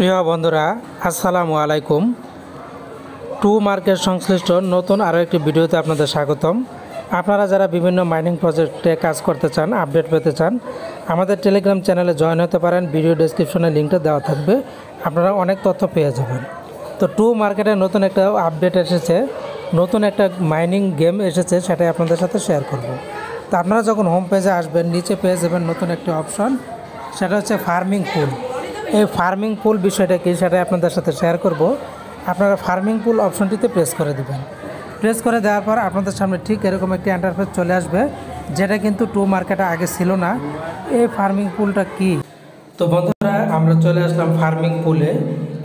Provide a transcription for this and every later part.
প্রিয় বন্ধুরা, আসসালামু আলাইকুম। টু মার্কেট সংশ্লিষ্ট নতুন আরও একটি ভিডিওতে আপনাদের স্বাগতম। আপনারা যারা বিভিন্ন মাইনিং প্রজেক্টে কাজ করতে চান, আপডেট পেতে চান, আমাদের টেলিগ্রাম চ্যানেলে জয়েন হতে পারেন। ভিডিও ডেসক্রিপশনে লিঙ্কটা দেওয়া থাকবে, আপনারা অনেক তথ্য পেয়ে যাবেন। তো টু মার্কেটে নতুন একটা আপডেট এসেছে, নতুন একটা মাইনিং গেম এসেছে, সেটাই আপনাদের সাথে শেয়ার করব। তো আপনারা যখন হোম পেজে আসবেন, নিচে পেয়ে যাবেন নতুন একটি অপশন, সেটা হচ্ছে ফার্মিং পুল। এই ফার্মিং পুল বিষয়টা কি, সেটাই আপনাদের সাথে শেয়ার করব। আপনারা ফার্মিং পুল অপশনটিতে প্রেস করে দেবেন। প্রেস করে দেওয়ার পর আপনাদের সামনে ঠিক এরকম একটি ইন্টারফেস চলে আসবে, যেটা কিন্তু টু মার্কেটে আগে ছিল না। এই ফার্মিং পুলটা কি? তো বন্ধুরা, আমরা চলে আসলাম ফার্মিং পুলে।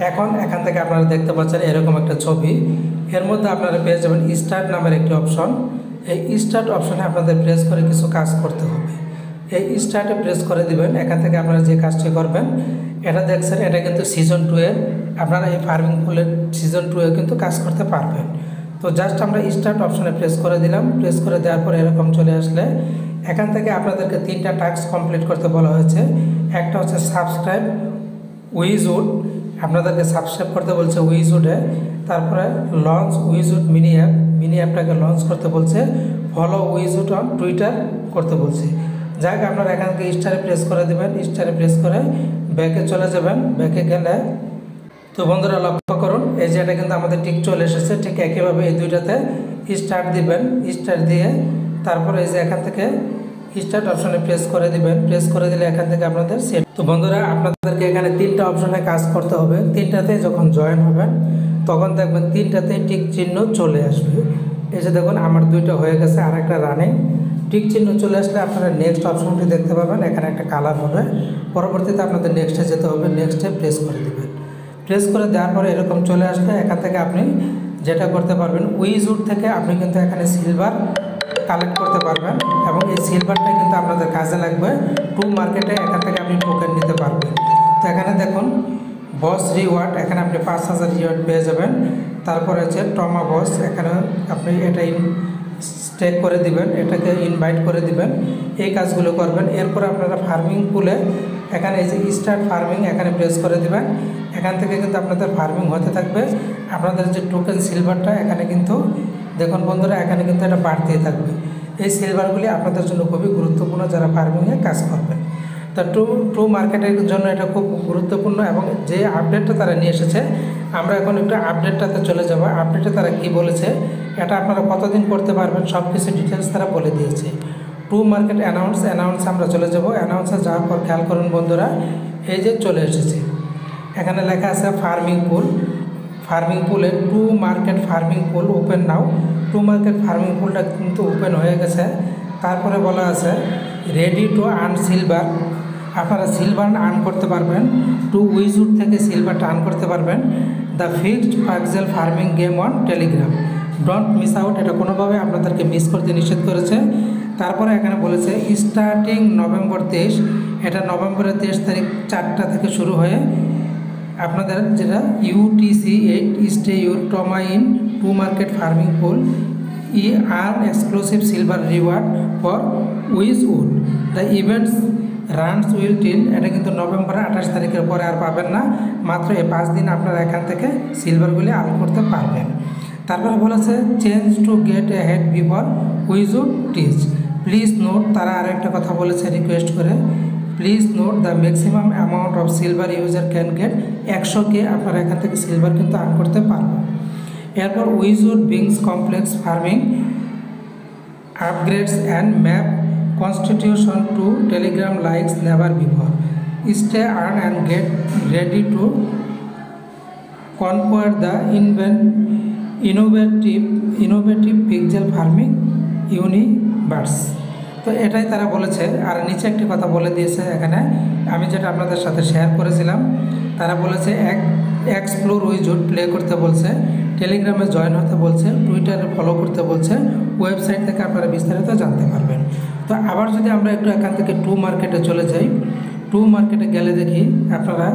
এখান থেকে আপনারা দেখতে পাচ্ছেন এরকম একটা ছবি। এর মধ্যে আপনারা পেয়ে যাবেন স্টার্ট নামের একটি অপশন। এই স্টার্ট অপশনে আপনাদের প্রেস করে কিছু কাজ করতে হবে। এই স্টার্টে প্রেস করে দিবেন। এখান থেকে আপনারা যে কাজটি করবেন, এটা দেখছেন, এটা কিন্তু সিজন 2 এর, আপনারা এই ফার্মিং পুলের সিজন 2 এ কিন্তু কাজ করতে পারবেন। তো জাস্ট আমরা স্টার্ট অপশনে প্রেস করে দিলাম। প্রেস করে দেওয়ার পর এরকম চলে আসলে এখান থেকে আপনাদেরকে 3টা টাস্ক কমপ্লিট করতে বলা হয়েছে। একটা হচ্ছে সাবস্ক্রাইব উইজউড, আপনাদেরকে সাবস্ক্রাইব করতে বলছে উইজউডে। তারপরে লঞ্চ উইজউড মিনি অ্যাপটাকে লঞ্চ করতে বলছে। ফলো উইজউড অন টুইটার করতে বলছে। যাক, আপনারা এখান থেকে স্টারে প্রেস করে দেবেন। স্টারে প্রেস করে ব্যাকে চলে যাবেন। ব্যাকে গেলে তো বন্ধুরা লক্ষ্য করুন, এই যে এটা কিন্তু আমাদের টিক চলে এসেছে। ঠিক একইভাবে এই দুইটাতে স্টার্ট দিবেন। স্টার্ট দিয়ে তারপরে এই যে এখান থেকে স্টার্ট অপশনে প্রেস করে দিবেন। প্রেস করে দিলে এখান থেকে আপনাদের সেট। তো বন্ধুরা, আপনাদেরকে এখানে 3টা অপশনে কাজ করতে হবে। 3টাতে যখন জয়েন হবেন তখন দেখবেন 3টাতে টিক চিহ্ন চলে আসবে। এই যে দেখুন, আমার 2টা হয়ে গেছে, আর একটা রানিং। টিক চিহ্ন চলে আসলে আপনারা নেক্সট অপশনটি দেখতে পাবেন। এখানে একটা কালার হবে। পরবর্তীতে আপনাদের নেক্সটে যেতে হবে। নেক্সটে প্রেস করে দেবেন। প্রেস করে দেওয়ার পরে এরকম চলে আসলে এখান থেকে আপনি যেটা করতে পারবেন, উইজউড থেকে আপনি কিন্তু এখানে সিলভার কালেক্ট করতে পারবেন, এবং এই সিলভারটা কিন্তু আপনাদের কাজে লাগবে। টু মার্কেটে এখান থেকে আপনি টোকেন নিতে পারবেন। তো এখানে দেখুন বস রিওয়ার্ড, এখানে আপনি 5000 রিওয়ার্ড পেয়ে যাবেন। তারপরে হচ্ছে টমা বস, এখানে আপনি এটা স্টেক করে দিবেন, এটাকে ইনভাইট করে দিবেন। এই কাজগুলো করবেন। এরপর আপনারা ফার্মিং পুলে এখানে এই যে স্টার্ট ফার্মিং, এখানে প্রেস করে দিবেন। এখান থেকে কিন্তু আপনাদের ফার্মিং হতে থাকবে। আপনাদের যে টোকেন সিলভারটা এখানে কিন্তু দেখুন বন্ধুরা, এখানে কিন্তু এটা বাড়তেই থাকবে। এই সিলভারগুলি আপনাদের জন্য খুবই গুরুত্বপূর্ণ যারা ফার্মিংয়ে কাজ করবেন। তা টু মার্কেটের জন্য এটা খুব গুরুত্বপূর্ণ, এবং যে আপডেটটা তারা নিয়ে এসেছে, আমরা এখন একটু আপডেটটাতে চলে যাব। আপডেটে তারা কি বলেছে, এটা আপনারা কতদিন করতে পারবেন, সব কিছু ডিটেলস তারা বলে দিয়েছে। টু মার্কেট অ্যানাউন্স আমরা চলে যাব। অ্যানাউন্সে যাওয়ার পর খেয়াল করুন বন্ধুরা, এই যে চলে এসেছে, এখানে লেখা আছে ফার্মিং পুল। ফার্মিং পুলে Tomarket farming pool open now. Tomarket farming পুলটা কিন্তু ওপেন হয়ে গেছে। তারপরে বলা আছে রেডি টু আর্ন সিলভার, আপনারা সিলভার আর্ন করতে পারবেন। টু উইজউড থেকে সিলভারটা আর্ন করতে পারবেন। The fixed pixel farming game on Telegram, don't miss out, এটা কোনোভাবে আপনাদেরকে মিস করতে নিষেধ করেছে। তারপরে এখানে বলেছে স্টার্টিং নভেম্বর 23, এটা নভেম্বরের 23 তারিখ 4টা থেকে শুরু হয়ে আপনাদের যেটা UTC 8 stake your TOMA in Tomarket farming pool earn exclusive silver reward for Wizwood. The events runs will till, এটা কিন্তু নভেম্বর 28 তারিখের পরে আর পাবেন না। মাত্র এই 5 দিন আপনারা এখান থেকে সিলভারগুলি আর্ন করতে পারবেন। তারপরে বলেছে chance to get ahead before Wizwood teach, please note, তারা আর একটা কথা বলেছে রিকোয়েস্ট করে, please note the maximum amount of silver user can get, 100K আপনারা এখান থেকে সিলভার কিন্তু আর্ন করতে পারবেন। এরপর Wizwood brings complex farming upgrades and map constitution to Telegram likes never before, stake earn and get ready to conquer the innovative pixel farming universe. তো এটাই তারা বলেছে। আর নিচে একটি কথা বলে দিয়েছে, এখানে আমি যেটা আপনাদের সাথে শেয়ার করেছিলাম, তারা বলেছে এক্সপ্লোর উইজউড প্লে করতে বলছে, টেলিগ্রামে জয়েন হতে বলছে, টুইটারে ফলো করতে বলছে, ওয়েবসাইট থেকে আপনারা বিস্তারিত জানতে পারবেন। তো আবার যদি আমরা একটু এখান থেকে টু মার্কেটে চলে যাই, টু মার্কেটে গেলে দেখি আপনারা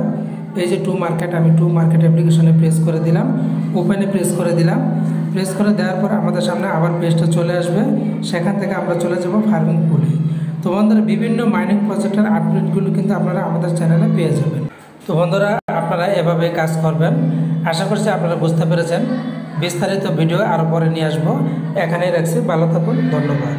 এই যে টু মার্কেট, আমি টু মার্কেট অ্যাপ্লিকেশনে প্রেস করে দিলাম, ওপেনে প্রেস করে দিলাম। প্রেস করে দেওয়ার পর আমাদের সামনে আবার পেজটা চলে আসবে। সেখান থেকে আমরা চলে যাব ফার্মিং পুলে। তো বন্ধুরা, বিভিন্ন মাইনিং প্রজেক্টের আপডেটগুলো কিন্তু আপনারা আমাদের চ্যানেলে পেয়ে যাবেন। তো বন্ধুরা, আপনারা এভাবে কাজ করবেন। আশা করছি আপনারা বুঝতে পেরেছেন। বিস্তারিত ভিডিও আরও পরে নিয়ে আসবো। এখানেই রাখছি, ভালো থাকুন, ধন্যবাদ।